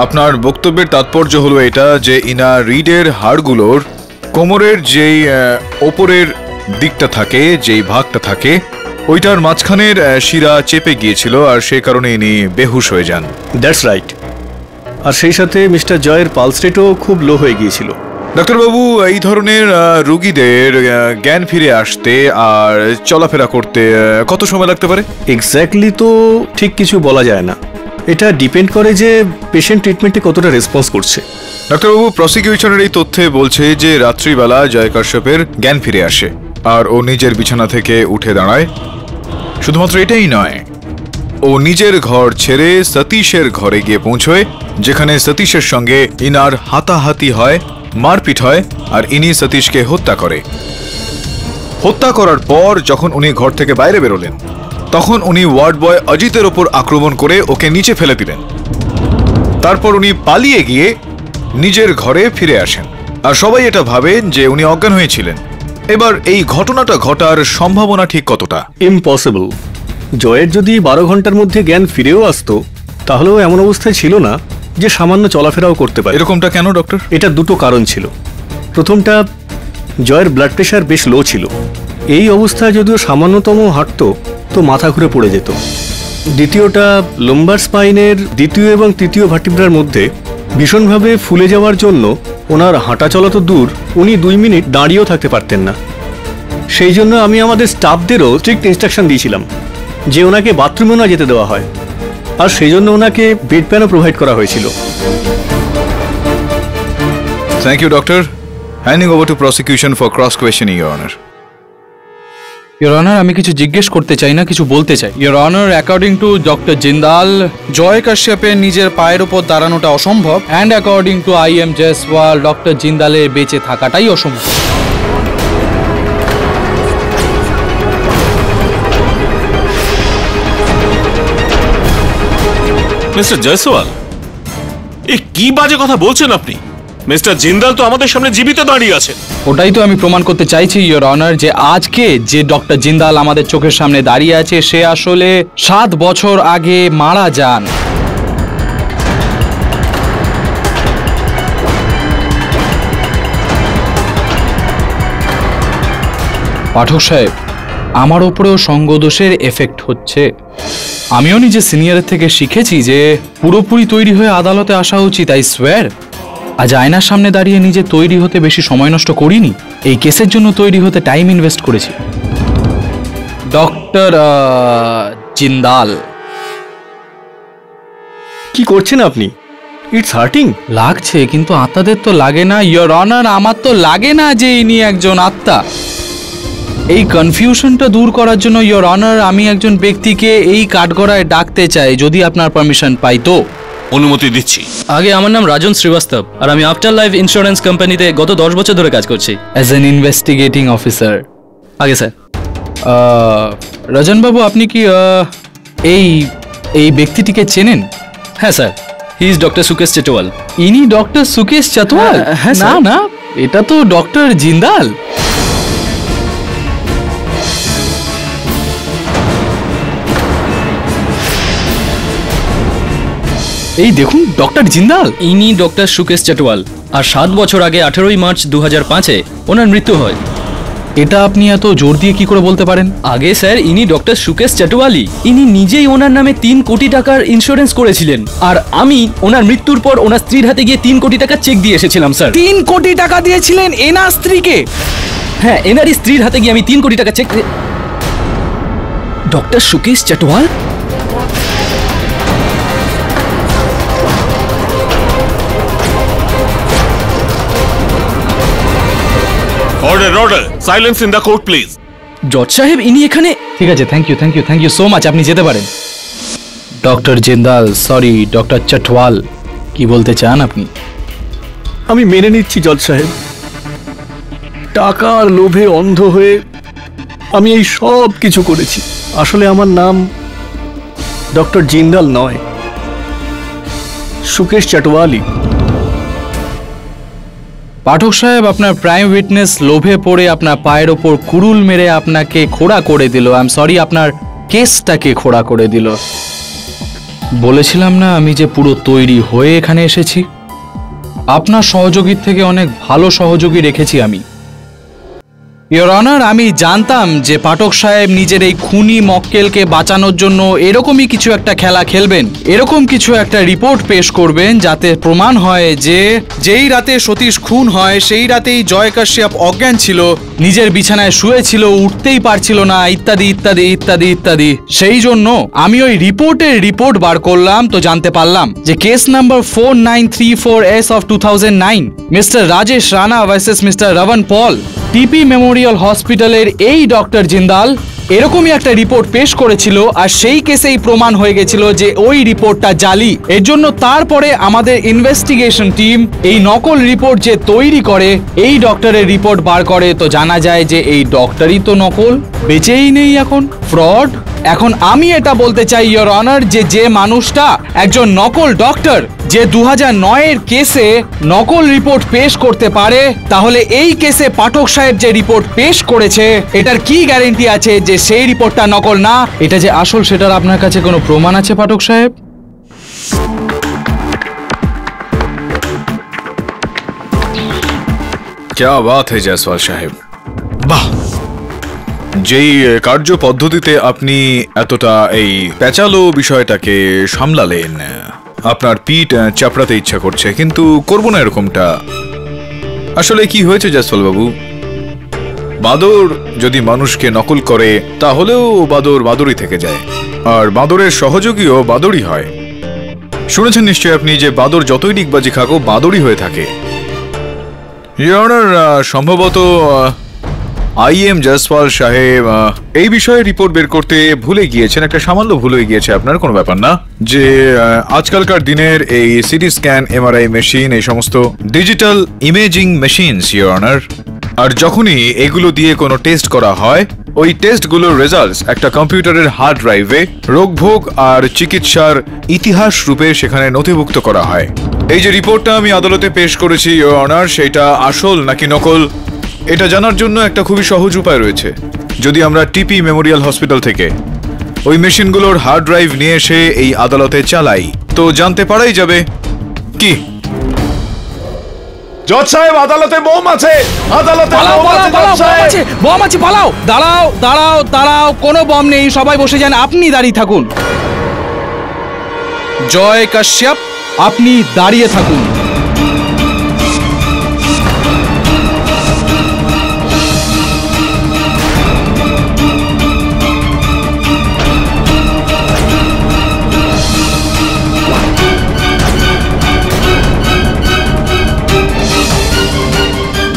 S10: আপনার বক্তব্যের তাৎপর্য হলো এটা যে ইনা রিডের হাড়গুলোর কোমরের যেই ওপরের দিকটা থাকে, যেই ভাগটা থাকে, ওইটার মাঝখানের শিরা চেপে গিয়েছিল, আর সেই কারণে ইনি বেহুশ হয়ে যান।
S1: That's right. আর সেই সাথে মিস্টার জয়ের পালস রেটও খুব লো হয়ে গিয়েছিল।
S10: ডাক্তারবাবু, এই ধরনের রোগীদের জ্ঞান ফিরে আসতে আর চলাফেরা করতে কত সময় লাগতে পারে?
S1: এক্স্যাক্টলি তো ঠিক কিছু বলা যায় না, এটা ডিপেন্ড করে যে পেশেন্ট ট্রিটমেন্টে কতটা রেসপন্স করছে।
S10: ডাক্তারবাবু, প্রসিকিউশনের এই তথ্যে বলছে যে রাত্রিবেলা জয় কাশ্যপের জ্ঞান ফিরে আসে আর ও নিজের বিছানা থেকে উঠে দাঁড়ায়। শুধুমাত্র এটাই নয়, ও নিজের ঘর ছেড়ে সতীশের ঘরে গিয়ে পৌঁছয়, যেখানে সতীশের সঙ্গে ইনার হাতাহাতি হয়, মারপিট হয়, আর ইনি সতীশকে হত্যা করে। হত্যা করার পর যখন উনি ঘর থেকে বাইরে বেরোলেন, তখন উনি ওয়ার্ড বয় অজিতের ওপর আক্রমণ করে ওকে নিচে ফেলে দিলেন। তারপর উনি পালিয়ে গিয়ে নিজের ঘরে ফিরে আসেন, আর সবাই এটা ভাবেন যে উনি অজ্ঞান হয়েছিলেন। এবার এই ঘটনাটা ঘটার সম্ভাবনা ঠিক কতটা?
S1: ইম্পসিবল। জয়ের যদি 12 ঘন্টার মধ্যে জ্ঞান ফিরেও আসতো, তাহলেও এমন অবস্থায় ছিল না যে সামান্য চলাফেরাও করতে পারে।
S10: এরকমটা কেন ডক্টর?
S1: এটা দুটো কারণ ছিল। প্রথমটা, জয়ের ব্লাড প্রেশার বেশ লো ছিল। এই অবস্থায় যদিও সামান্যতম হাঁটতো তো মাথা ঘুরে পড়ে যেত। দ্বিতীয়টা, লম্বার স্পাইনের দ্বিতীয় এবং তৃতীয় ভার্টিব্রার মধ্যে ভীষণভাবে ফুলে যাওয়ার জন্য ওনার হাঁটা চলা তো দূর, উনি 2 মিনিট দাঁড়িয়েও থাকতে পারতেন না। সেই জন্য আমি আমাদের স্টাফদেরও স্ট্রিক্ট ইনস্ট্রাকশন দিয়েছিলাম যে ওনাকে বাথরুমেও না যেতে দেওয়া হয়, আর সেই জন্য ওনাকে বেড প্যানও প্রোভাইড করা হয়েছিল।
S10: Thank you doctor. Handing over to prosecution for cross questioning, your honour.
S11: Your honour, আমি কিছু জিজ্ঞেস করতে চাই না, কিছু বলতে চাই। Your honour, according to doctor Jindal, Joy কাশ্যপের নিজের পায়ের উপর দাঁড়ানোটা অসম্ভব, and according to IM Jaiswal, doctor জিন্দালের বেঁচে থাকাটাই অসম্ভব।
S13: মিস্টার জয়সওয়াল, এই কি বাজে কথা বলছেন আপনি? মিস্টার জিন্দাল তো আমাদের সামনে জীবিত দাঁড়িয়ে আছেন।
S11: ওটাই তো আমি প্রমাণ করতে চাইছি ইওর অনার, যে আজকে যে ডক্টর জিন্দাল আমাদের চোখের সামনে দাঁড়িয়ে আছে, সে আসলে 7 বছর আগে মারা যান। পাঠক সাহেব, আমার উপরেও সঙ্গদোষের এফেক্ট হচ্ছে। আমিও নিজে সিনিয়রের থেকে শিখেছি যে পুরোপুরি তৈরি হয়ে আদালতে আসা উচিত। আই সোয়ার, আজ আয়নার সামনে দাঁড়িয়ে নিজে তৈরি হতে বেশি সময় নষ্ট করিনি, এই কেসের জন্য তৈরি হতে টাইম ইনভেস্ট করেছি। ডক্টর জিন্দাল,
S1: কি করছেন আপনি? It's hurting.
S11: লাগছে, কিন্তু আত্মাদের তো লাগে না ইওর অনার। আমার তো লাগে না যে ইনি একজন আত্মা। এই কনফিউশনটা দূর করার জন্য ইওর অনার, আমি একজন ব্যক্তিকে এই কাঠগড়ায় ডাকতে চাই, যদি আপনার পারমিশন পাই তো।
S13: অনুমতি দিচ্ছি।
S5: আগে, আমার নাম রাজন শ্রীবাস্তব, আর আমি আফটার লাইফ ইন্স্যুরেন্স কোম্পানিতে গত 10 বছর ধরে কাজ করছি
S11: অ্যাজ অ্যান ইনভেস্টিগেটিং অফিসার।
S5: আগে স্যার।
S11: রজন বাবু, আপনি কি এই ব্যক্তিটিকে চেনেন?
S5: হ্যাঁ sir, he is doctor Sukesh Chetwal.
S11: ইনি ডক্টর সুকেশ চেটোয়াল?
S5: হ্যাঁ
S11: না না, এটা তো ডক্টর জিন্দাল। এই দেখুন, ডক্টর জিন্দাল।
S5: ইনি ডক্টর সুকেশ চেটোয়াল, আর 7 বছর আগে 18ই মার্চ 2005-এ ওনার মৃত্যু হয়।
S11: এটা আপনি এত জোর দিয়ে কি করে বলতে পারেন?
S5: আগে স্যার, ইনি ডক্টর সুকেশ চেটোয়ালি। ইনি নিজেই ওনার নামে 3 কোটি টাকার ইন্স্যুরেন্স করেছিলেন, আর আমি ওনার মৃত্যুর পর ওনার স্ত্রীর হাতে গিয়ে 3 কোটি টাকা চেক দিয়ে এসেছিলাম স্যার।
S11: 3 কোটি টাকা দিয়েছিলেন এনার স্ত্রীকে?
S5: হ্যাঁ, এনারই স্ত্রীর হাতে গিয়ে আমি 3 কোটি টাকা cheque. Doctor Sukesh Chetwal?
S13: Order, order, silence in the court please.
S5: জজ সাহেব, ইনি এখানে।
S11: ঠিক আছে, থ্যাংক ইউ সো মাচ, আপনি যেতে পারেন। ডক্টর জিন্দাল, সরি ডক্টর চেটোয়াল, কি বলতে চান আপনি?
S1: আমি মেনে নিচ্ছি জজ সাহেব, টাকার লোভে অন্ধ হয়ে আমি এই সব কিছু করেছি। আসলে আমার নাম ডক্টর জিন্দাল নয়, সুকেশ চেটোয়ালি।
S11: পাঠক সাহেব, আপনার প্রাইম উইটনেস লোভে পড়ে আপনার পায়ের ওপর কুড়ুল মেরে আপনাকে খোড়া করে দিল। আই এম সরি, আপনার কেসটাকে খোড়া করে দিল। বলেছিলাম না আমি যে পুরো তৈরি হয়ে এখানে এসেছি? আপনার সহযোগীর থেকে অনেক ভালো সহযোগী রেখেছি আমি। ইওর অনার, আমি জানতাম যে পাঠক সাহেব নিজের এই খুনি মক্কেলকে বাঁচানোর জন্য এরকমই কিছু একটা খেলা খেলবেন, এরকম কিছু একটা রিপোর্ট পেশ করবেন যাতে প্রমাণ হয় যে যেই রাতে সতীশ খুন হয় সেই রাতেই জয় কাশ্যপ অজ্ঞান ছিল, নিজের বিছানায় শুয়েছিল, উঠতেই পারছিল না, ইত্যাদি ইত্যাদি ইত্যাদি ইত্যাদি। সেই জন্য আমি ওই রিপোর্ট বার করলাম, তো জানতে পারলাম যে case number 4934S of 2009 mister Rajesh Rana versus mister Raban Pal, TP memorial হসপিটালের এই ডক্টর জিন্দাল এরকমই একটা রিপোর্ট পেশ করেছিল, আর সেই কেসেই প্রমাণ হয়ে গেছিল যে ওই রিপোর্টটা জালি। এর জন্য তারপরে আমাদের ইনভেস্টিগেশন টিম এই নকল রিপোর্ট যে তৈরি করে এই ডক্টরের রিপোর্ট বার করে, তো জানা যায় যে এই ডক্টরই তো নকল, বেঁচেই নেই, এখন ফ্রড। এখন আমি এটা বলতে চাই ইওর অনার যে মানুষটা একজন নকল ডক্টর, যে 2009-এর কেসে নকল রিপোর্ট পেশ করতে পারে, তাহলে এই কেসে পাঠক সাহেব যে রিপোর্ট পেশ করেছে এটার কি গ্যারেন্টি আছে যে সেই রিপোর্টটা নকল না, এটা যে আসল, সেটার আপনার কাছে কোনো প্রমাণ আছে পাঠক সাহেব?
S10: क्या बात है জয়সওয়াল সাহেব, বাহ! যেই কার্য পদ্ধতিতে আপনি এতটা এই পেঁচালো বিষয়টাকে সামলালেন, আপনার পিঠ চাপড়াতে ইচ্ছা করছে, কিন্তু করব না এরকমটা। আসলে কি হয়েছে জয়সওয়াল বাবু, বাদর যদি মানুষকে নকল করে তাহলেও বাদর বাদরই থেকে যায়, আর বাদরের সহযোগীও বাদরই হয়। শুনেছেন নিশ্চয়ই আপনি যে বাদর যতই ডিগবাজি খাকো বাদরই হয়ে থাকে। সম্ভবত আইএম জয়সওয়াল সাহেব এই বিষয়ে রিপোর্ট বের করতে ভুলে গিয়েছেন, একটা সামান্য ভুল হয়ে গিয়েছে আপনার, কোনো ব্যাপার না। যে আজকালকার দিনের এই সিটি স্ক্যান, এমআরআই মেশিন, এই সমস্ত digital imaging machines your honour, আর যখনই এগুলো দিয়ে কোনো টেস্ট করা হয় ওই টেস্টগুলোর রেজাল্টস একটা কম্পিউটারের হার্ড ড্রাইভে রোগভোগ আর চিকিৎসার ইতিহাস রূপে সেখানে নথিভুক্ত করা হয়। এই যে রিপোর্টটা আমি আদালতে পেশ করেছি ইওর অনার, সেটা আসল নাকি নকল এটা জানার জন্য একটা খুবই সহজ উপায় রয়েছে। যদি আমরা টিপি মেমোরিয়াল হসপিটাল থেকে ওই মেশিনগুলোর হার্ড ড্রাইভ নিয়ে এসে এই আদালতে চালাই, তো জানতে পারাই যাবে। কি
S14: জজ সাহেব, আদালতে বোম আছে, আদালতে
S11: বোম আছে, পালাও! দাঁড়াও দাঁড়াও দাঁড়াও, কোনো বম নেই, সবাই বসে যান, আপনি দাঁড়িয়ে থাকুন। জয় কাশ্যপ, আপনি দাঁড়িয়ে থাকুন।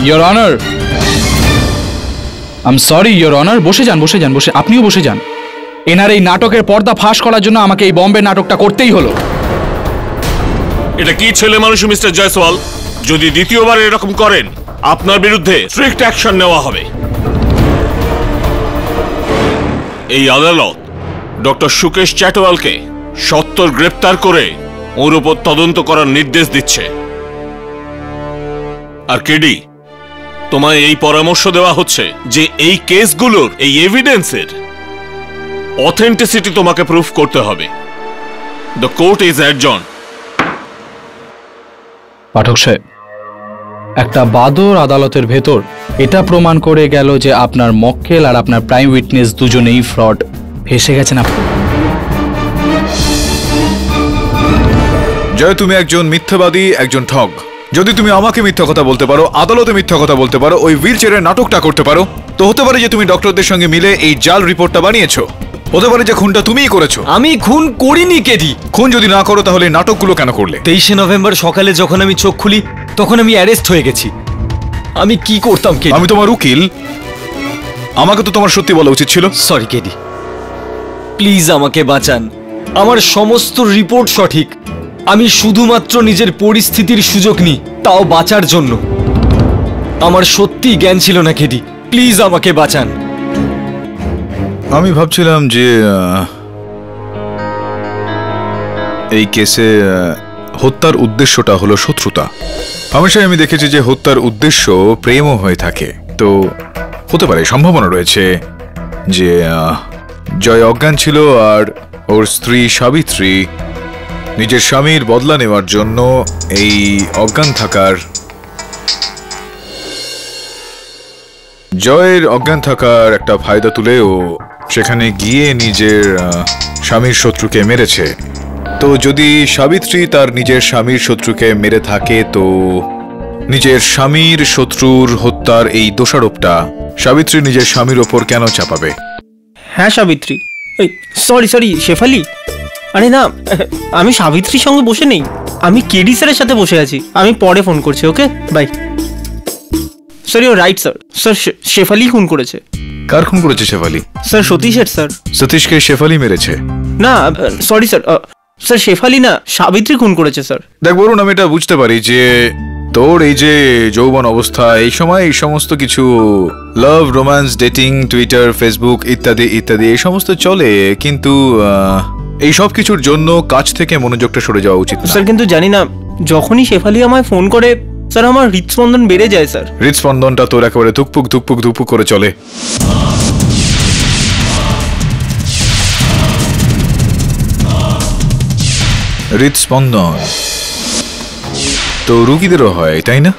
S11: Your honour, I am sorry your honour, বসে যান, আপনিও বসে যান। এনার এই নাটকের পর্দা ফাঁস করার জন্য আমাকে এই বম্বে নাটকটা করতেই হলো।
S13: এটা কি ছেলে মানুষ মিস্টার জয়সওয়াল, যদি দ্বিতীয়বার এরকম করেন আপনার বিরুদ্ধে স্ট্রিক্ট অ্যাকশন নেওয়া হবে। এই আদালত ডক্টর সুকেশ চ্যাটওয়ালকে সত্বর গ্রেপ্তার করে ওর উপর তদন্ত করার নির্দেশ দিচ্ছে। আর কেডি, তোমায় এই পরামর্শ দেওয়া হচ্ছে যে এই কেসগুলোর, এই এভিডেন্সের অথেন্টিসিটি তোমাকে প্রুফ করতে হবে। The court is adjourn.
S11: Pathak সাহেব, একটা বাদর আদালতের ভেতর এটা প্রমাণ করে গেল যে আপনার মক্কেল আর আপনার প্রাইম উইটনেস দুজনেই ফ্রড, ফেসে গেছেন আপনি।
S10: জয়, তুমি একজন মিথ্যাবাদী, একজন ঠগ। যদি তুমি আমাকে মিথ্যা কথা বলতে পারো, আদালতে মিথ্যা কথা বলতে পারো, ওই হুইল চেয়ারের নাটকটা করতে পারো, তো হতে পারে যে তুমি ডক্টরদের সঙ্গে মিলে এই জাল রিপোর্টটা বানিয়েছো। হতে পারে যে খুনটা তুমিই করেছো।
S9: আমি খুন করিনি কেডি।
S10: খুন যদি না করো তাহলে নাটকগুলো কেন করলে?
S9: 23শে নভেম্বর সকালে যখন আমি চোখ খুলি তখন আমি অ্যারেস্ট হয়ে গেছি। আমি কি করতাম কেডি?
S10: আমি তোমার উকিল, আমাকে তো তোমার সত্যি বলা উচিত ছিল।
S9: সরি কেডি, প্লিজ আমাকে বাঁচান। আমার সমস্ত রিপোর্ট সঠিক, আমি শুধুমাত্র নিজের পরিস্থিতির সুযোগ নিই, তাও বাঁচার জন্য। আমার সত্যি জ্ঞান ছিল না কেডি, প্লিজ আমাকে বাঁচান।
S10: আমি ভাবছিলাম যে এই কেসে হত্যার উদ্দেশ্যটা হলো শত্রুতা। হামেশাই আমি দেখেছি যে হত্যার উদ্দেশ্য প্রেমও হয়ে থাকে, তো হতে পারে, সম্ভাবনা রয়েছে যে জয় অজ্ঞান ছিল আর ওর স্ত্রী সাবিত্রী নিজের স্বামীর বদলা নেওয়ার জন্য এই অজ্ঞান থাকার জয়ের অজ্ঞান থাকার একটা ফায়দা তুলে ও সেখানে গিয়ে নিজের স্বামীর শত্রুকে মেরেছে। তো যদি সাবিত্রী তার নিজের স্বামীর শত্রুকে মেরে থাকে তো নিজের স্বামীর শত্রুর হত্যার এই দোষারোপটা সাবিত্রী নিজের স্বামীর ওপর কেন চাপাবে?
S15: হ্যাঁ সাবিত্রী, সরি শেফালি, আরে না, আমি সাবিত্রীর সঙ্গে বসে নেই, আমি কেডি স্যারের সাথে বসে আছি। আমি পরে ফোন করছি, okay bye. Sir you right sir, sir Shefali খুন করেছে।
S10: কার খুন করেছে শেফালি?
S15: স্যার সতীশের স্যার।
S10: সতীশকে শেফালি মেরেছে?
S15: না সরি স্যার, স্যার শেফালি না, সাবিত্রী খুন করেছে স্যার।
S10: দেখ বরুণ, আমি এটা বুঝতে পারি যে তোর এই যে যৌবন অবস্থা, এই সময় এই সমস্ত কিছু লাভ, রোম্যান্স, ডেটিং, টুইটার, ফেসবুক ইত্যাদি ইত্যাদি এই সমস্ত চলে, কিন্তু এই সব কিছুর জন্য কাজ থেকে মনোযোগটা সরে যাওয়া উচিত
S15: স্যার। কিন্তু জানি না, যখনই শেফালি আমায় ফোন করে স্যার আমার হৃদস্পন্দন বেড়ে যায় স্যার।
S10: হৃদস্পন্দনটা তোর একেবারে ধুকপুক ধুকপুক ধুকপুক করে চলে। হৃদস্পন্দন তো রুগীদেরও হয়, তাই না?